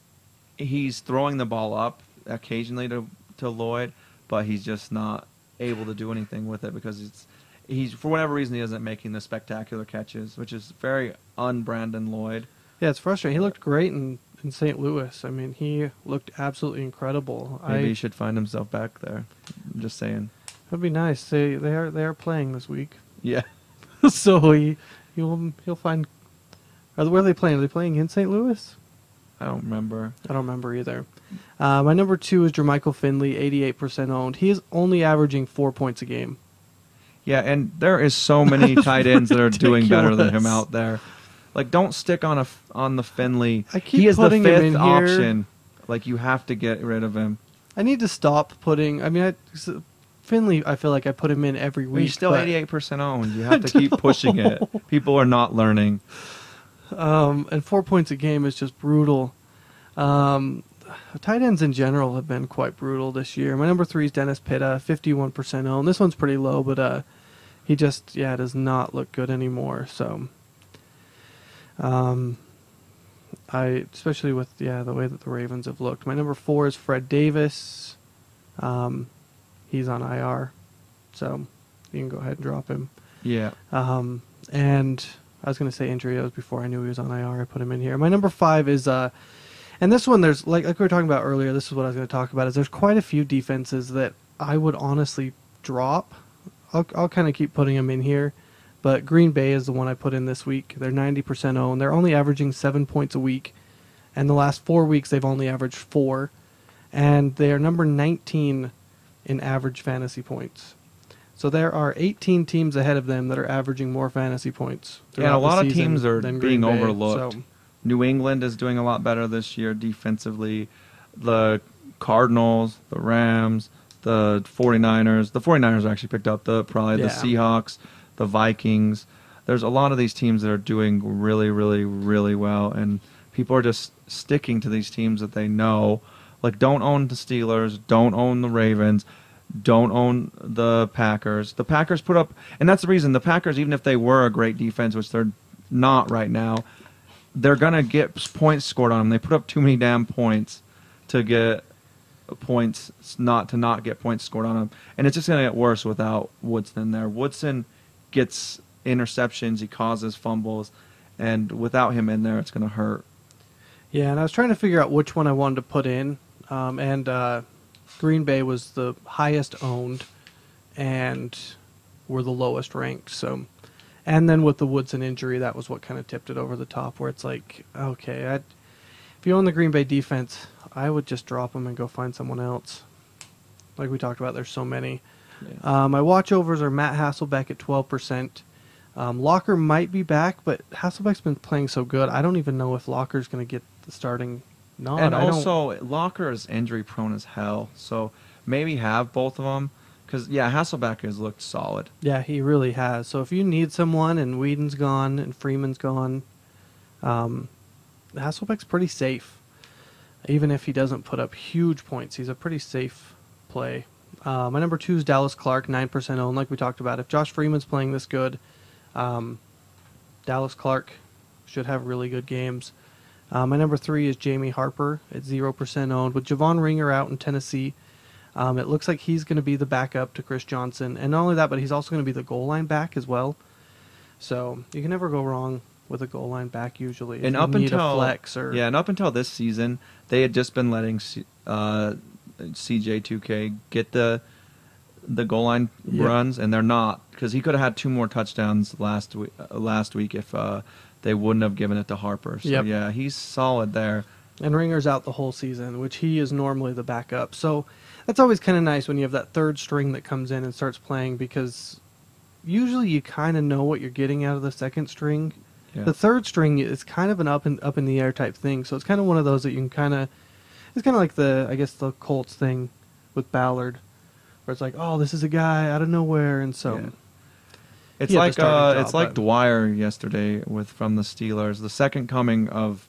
he's throwing the ball up occasionally to Lloyd, but he's just not able to do anything with it because he's for whatever reason he isn't making the spectacular catches, which is very un-Brandon Lloyd. Yeah, it's frustrating. He looked great in St. Louis. I mean, he looked absolutely incredible. Maybe he should find himself back there. I'm just saying. That'd be nice. They are playing this week, Yeah. so he'll find. Where are they playing? Are they playing in St. Louis? I don't remember. I don't remember either. My number 2 is Jermichael Finley, 88% owned. He is only averaging 4 points a game. Yeah, and there is so many tight ends that are doing better than him ridiculous. out there. Like, don't stick on the Finley. I keep He is the putting him in fifth here. option. Like, you have to get rid of him. I need to stop putting. I mean, Finley. I feel like I put him in every week. He's still but, 88% owned. You have to keep pushing it. People are not learning. and 4 points a game is just brutal. Tight ends in general have been quite brutal this year. My number 3 is Dennis Pitta, 51% owned. This one's pretty low, but he just does not look good anymore. So Especially with the way that the Ravens have looked. My number 4 is Fred Davis. He's on IR, so you can go ahead and drop him. Yeah. And I was going to say injury before I knew he was on IR. I put him in here. My number 5 is and this one there's like we were talking about earlier. This is what I was going to talk about. Is there's quite a few defenses that I would honestly drop. I'll kind of keep putting them in here. But Green Bay is the one I put in this week. They're 90% owned. They're only averaging 7 points a week. And the last 4 weeks, they've only averaged 4. And they are number 19 in average fantasy points. So there are 18 teams ahead of them that are averaging more fantasy points. Yeah, a lot of teams are being being overlooked. So. New England is doing a lot better this year defensively. The Cardinals, the Rams, the 49ers. The 49ers actually picked up the Seahawks. The Vikings. There's a lot of these teams that are doing really, really, really well, and people are just sticking to these teams that they know. Like, don't own the Steelers, don't own the Ravens, don't own the Packers. The Packers put up, and that's the reason, the Packers, even if they were a great defense, which they're not right now, they're going to get points scored on them. They put up too many damn points to get points, not get points scored on them. And it's just going to get worse without Woodson there. Woodson gets interceptions, he causes fumbles, and without him in there, it's going to hurt. Yeah, and I was trying to figure out which one I wanted to put in, and Green Bay was the highest owned and were the lowest ranked. So, and then with the Woodson injury, that was what kind of tipped it over the top, where it's like, okay, if you own the Green Bay defense, I would just drop them and go find someone else. Like we talked about, there's so many. Yeah. My watchovers are Matt Hasselbeck at 12%. Locker might be back, but Hasselbeck's been playing so good. I don't even know if Locker's going to get the starting nod. And also, Locker is injury prone as hell, so maybe have both of them. Because, Hasselbeck has looked solid. Yeah, he really has. So if you need someone and Whedon's gone and Freeman's gone, Hasselbeck's pretty safe. Even if he doesn't put up huge points, he's a pretty safe play. My number 2 is Dallas Clark, 9% owned, like we talked about. If Josh Freeman's playing this good, Dallas Clark should have really good games. My number 3 is Jamie Harper at 0% owned. With Javon Ringer out in Tennessee, it looks like he's going to be the backup to Chris Johnson. And not only that, but he's also going to be the goal line back as well. So you can never go wrong with a goal line back usually. And up until this season, they had just been letting CJ2K get the goal line runs, and they're not, because he could have had 2 more touchdowns last week if they wouldn't have given it to Harper. So he's solid there. And Ringer's out the whole season, which he is normally the backup. So that's always kind of nice when you have that third string that comes in and starts playing, because usually you kind of know what you're getting out of the second string. Yeah. The third string is kind of an up in the air type thing, so it's kind of one of those that you can kind of. It's kind of like the Colts thing with Ballard, where it's like, oh, this is a guy out of nowhere, and so it's like Dwyer yesterday from the Steelers. The second coming of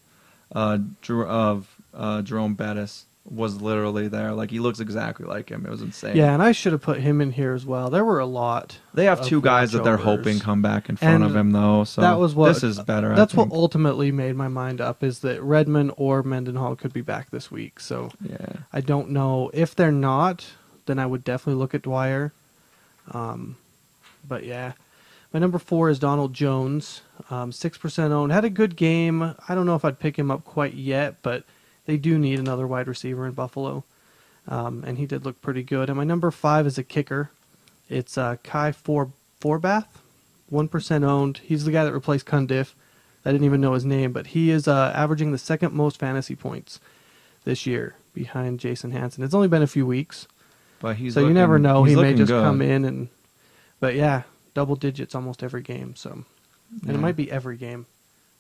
Jerome Bettis was literally there. Like, he looks exactly like him. It was insane. Yeah, and I should have put him in here as well. There were a lot. They have 2 guys that they're hoping come back in front of him, though. So that was this is better. That's what ultimately made my mind up, is that Redmond or Mendenhall could be back this week. So I don't know. If they're not, then I would definitely look at Dwyer. But yeah. My number 4 is Donald Jones, 6% owned. Had a good game. I don't know if I'd pick him up quite yet, but they do need another wide receiver in Buffalo. And he did look pretty good. And my number 5 is a kicker. It's Kai Forbath, 1% owned. He's the guy that replaced Cundiff. I didn't even know his name, but he is averaging the second most fantasy points this year behind Jason Hanson. It's only been a few weeks, but you never know. He may just come in but yeah, double digits almost every game. So, and it might be every game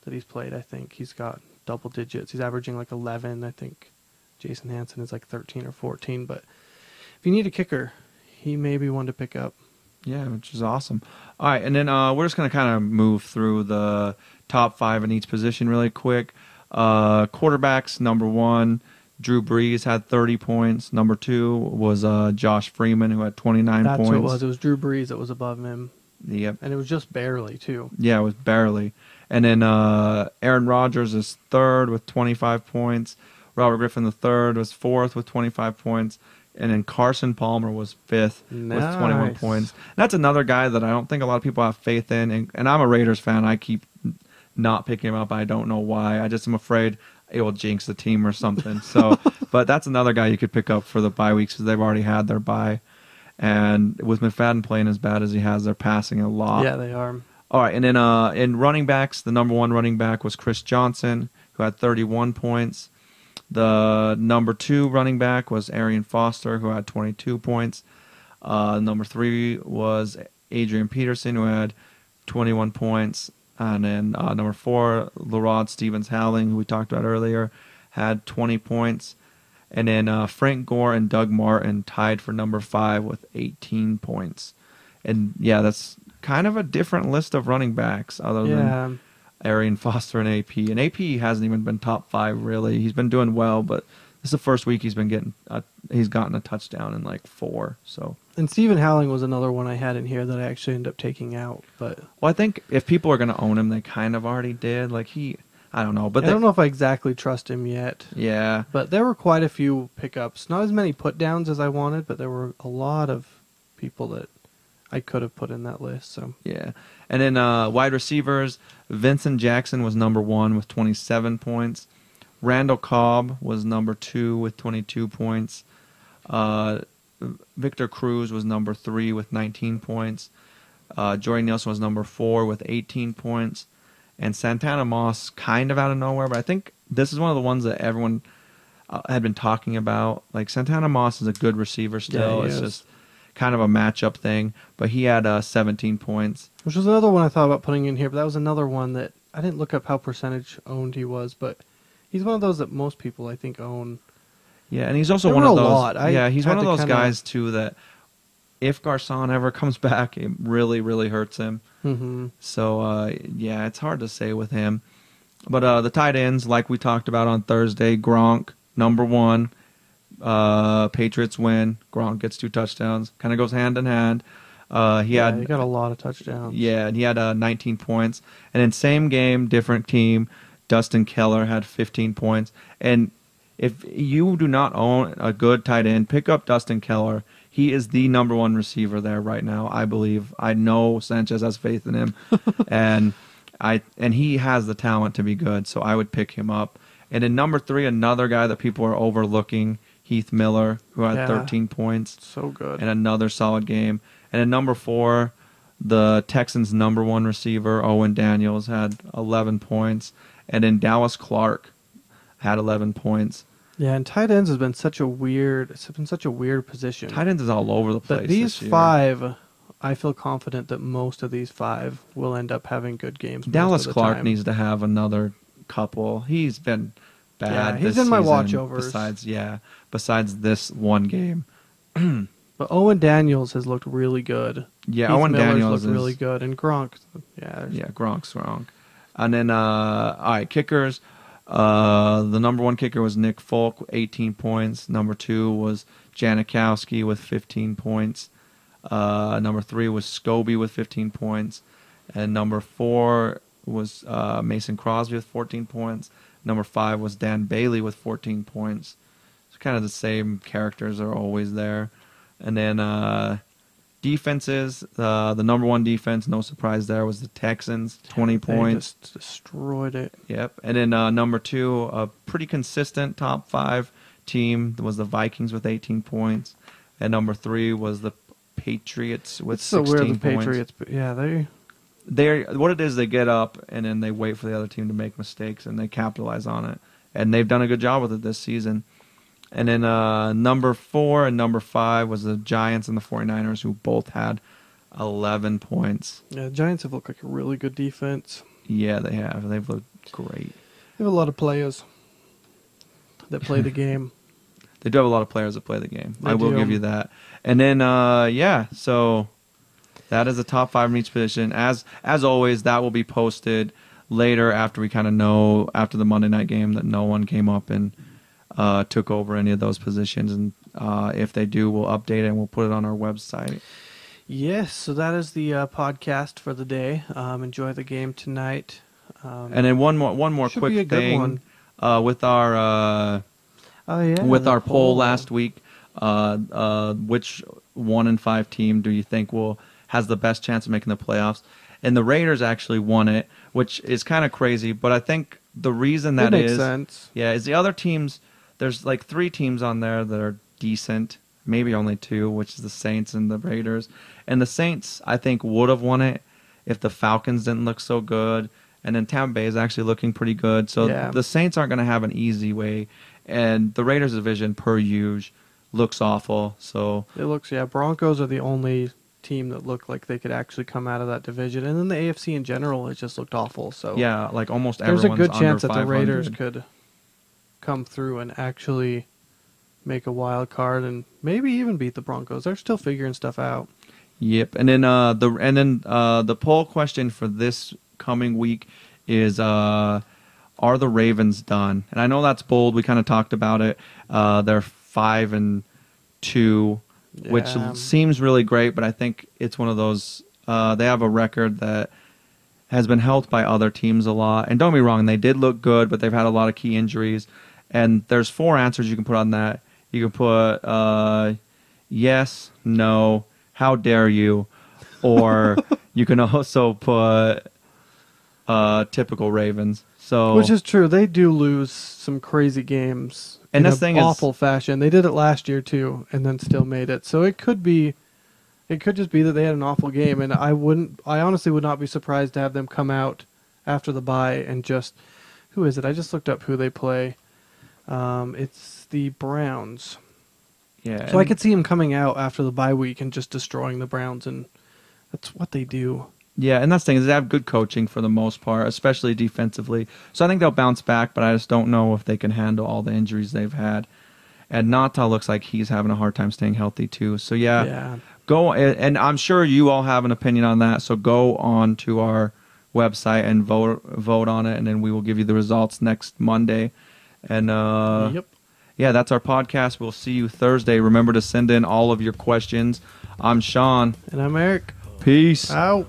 that he's played. I think he's got double digits. He's averaging like 11. I think Jason Hanson is like 13 or 14. But if you need a kicker, he may be one to pick up. Yeah, which is awesome. All right, and then we're just going to kind of move through the top 5 in each position really quick. Quarterbacks, number 1, Drew Brees had 30 points. Number 2 was Josh Freeman, who had 29 points. That's what it was. It was Drew Brees that was above him. Yep. And it was just barely, too. Yeah, it was barely. And then Aaron Rodgers is third with 25 points. Robert Griffin III was fourth with 25 points. And then Carson Palmer was fifth with 21 points. And that's another guy that I don't think a lot of people have faith in. And I'm a Raiders fan. I keep not picking him up. I don't know why. I just am afraid it will jinx the team or something. So, but that's another guy you could pick up for the bye weeks because they've already had their bye. And with McFadden playing as bad as he has, they're passing a lot. Yeah, they are. All right, and then in running backs, the number one running back was Chris Johnson, who had 31 points. The number two running back was Arian Foster, who had 22 points. Number three was Adrian Peterson, who had 21 points. And then number four, Lerod Stevens-Howling, who we talked about earlier, had 20 points. And then Frank Gore and Doug Martin tied for number five with 18 points. And, yeah, that's kind of a different list of running backs other than Arian Foster and AP. And AP hasn't even been top five, really. He's been doing well, but this is the first week he's been he's gotten a touchdown in like 4. So. And Stephen Howling was another one I had in here that I actually ended up taking out. But well, I think if people are going to own him, they kind of already did. Like I don't know. But I don't know if I exactly trust him yet. Yeah. But there were quite a few pickups. Not as many put downs as I wanted, but there were a lot of people that I could have put in that list. So yeah. And then wide receivers, Vincent Jackson was number one with 27 points. Randall Cobb was number two with 22 points. Victor Cruz was number 3 with 19 points. Jordy Nelson was number 4 with 18 points. And Santana Moss kind of out of nowhere, but I think this is one of the ones that everyone had been talking about. Like Santana Moss is a good receiver still. Yeah, it's just kind of a matchup thing. But he had 17 points. Which was another one I thought about putting in here, but that was another one that I didn't look up how percentage owned he was, but he's one of those that most people I think own. Yeah, and he's also There one were of a those. lot. He's one of those guys too that if Garcon ever comes back, it really, really hurts him. Mm-hmm. So it's hard to say with him. But the tight ends, like we talked about on Thursday, Gronk number 1. Patriots win. Gronk gets 2 touchdowns. Kind of goes hand in hand. He got a lot of touchdowns. Yeah, and he had 19 points. And in same game, different team, Dustin Keller had 15 points. And if you do not own a good tight end, pick up Dustin Keller. He is the number 1 receiver there right now, I believe. I know Sanchez has faith in him, and he has the talent to be good, so I would pick him up. And in number 3, another guy that people are overlooking, Heath Miller, who had 13 points. So good. And another solid game. And in number 4, the Texans' number 1 receiver, Owen Daniels, had 11 points. And then Dallas Clark had 11 points. Yeah, and tight ends has been such a weird position. Tight ends is all over the place. But these this year. 5, I feel confident that most of these 5 will end up having good games. Dallas most of the Clark time. needs to have another couple. He's been bad. Yeah, he's this in my season watchovers. Besides this one game. But Owen Daniels has looked really good. Yeah, Heath Owen Miller's Daniels looked really good, and Gronk. Gronk's wrong. And then, all right, kickers. The number 1 kicker was Nick Folk, 18 points. Number 2 was Janikowski with 15 points. Number 3 was Scobie with 15 points. And number 4 was Mason Crosby with 14 points. Number 5 was Dan Bailey with 14 points. It's kind of the same characters are always there. And then defenses, the number 1 defense, no surprise there, was the Texans, 20 points. Just destroyed it. Yep. And then number 2, a pretty consistent top 5 team was the Vikings with 18 points. And number 3 was the Patriots with 16 points. So weird, the points. Patriots, yeah, They're what it is, they get up and then they wait for the other team to make mistakes and they capitalize on it. And they've done a good job with it this season. And then number 4 and number 5 was the Giants and the 49ers, who both had 11 points. Yeah, the Giants have looked like a really good defense. Yeah, they have. They've looked great. They have a lot of players that play the game. They do have a lot of players that play the game. They I will do. give you that. And then, so that is the top 5 in each position. As always, that will be posted later after we kind of know, after the Monday night game, that no one came up and took over any of those positions. And if they do, we'll update it and we'll put it on our website. Yes, so that is the podcast for the day. Enjoy the game tonight. And then one more Should quick be a good thing one. with our the poll last week. Which 1 and 5 team do you think has the best chance of making the playoffs? And the Raiders actually won it, which is kind of crazy. But I think the reason that makes sense. Yeah, is the other teams. There's like 3 teams on there that are decent, maybe only 2, which is the Saints and the Raiders. And the Saints, I think, would have won it if the Falcons didn't look so good. And then Tampa Bay is actually looking pretty good. So the Saints aren't going to have an easy way. And the Raiders division, per usual, looks awful. So it looks, Broncos are the only team that looked like they could actually come out of that division. And then the AFC in general, it just looked awful. So yeah, like almost there's everyone's a good chance under that the 500. Raiders could come through and actually make a wild card and maybe even beat the Broncos. They're still figuring stuff out. Yep, and then the poll question for this coming week is are the Ravens done? And I know that's bold. We kind of talked about it. They're 5-2, which seems really great, but I think it's one of those. They have a record that has been helped by other teams a lot. And don't be wrong, they did look good, but they've had a lot of key injuries. And there's 4 answers you can put on that. You can put yes, no, how dare you, or you can also put typical Ravens. So, which is true. They do lose some crazy games and in this thing awful fashion. They did it last year too, and then still made it. So it could just be that they had an awful game, and I honestly would not be surprised to have them come out after the bye and just, who is it? I just looked up who they play. It's the Browns. Yeah. So I could see them coming out after the bye week and just destroying the Browns, and that's what they do. Yeah, and that's the thing is they have good coaching for the most part, especially defensively. So I think they'll bounce back, but I just don't know if they can handle all the injuries they've had. And Nata looks like he's having a hard time staying healthy too. So yeah. Go, and I'm sure you all have an opinion on that. So go on to our website and vote on it, and then we will give you the results next Monday. And yeah, that's our podcast. We'll see you Thursday. Remember to send in all of your questions. I'm Sean. And I'm Eric. Peace. Out.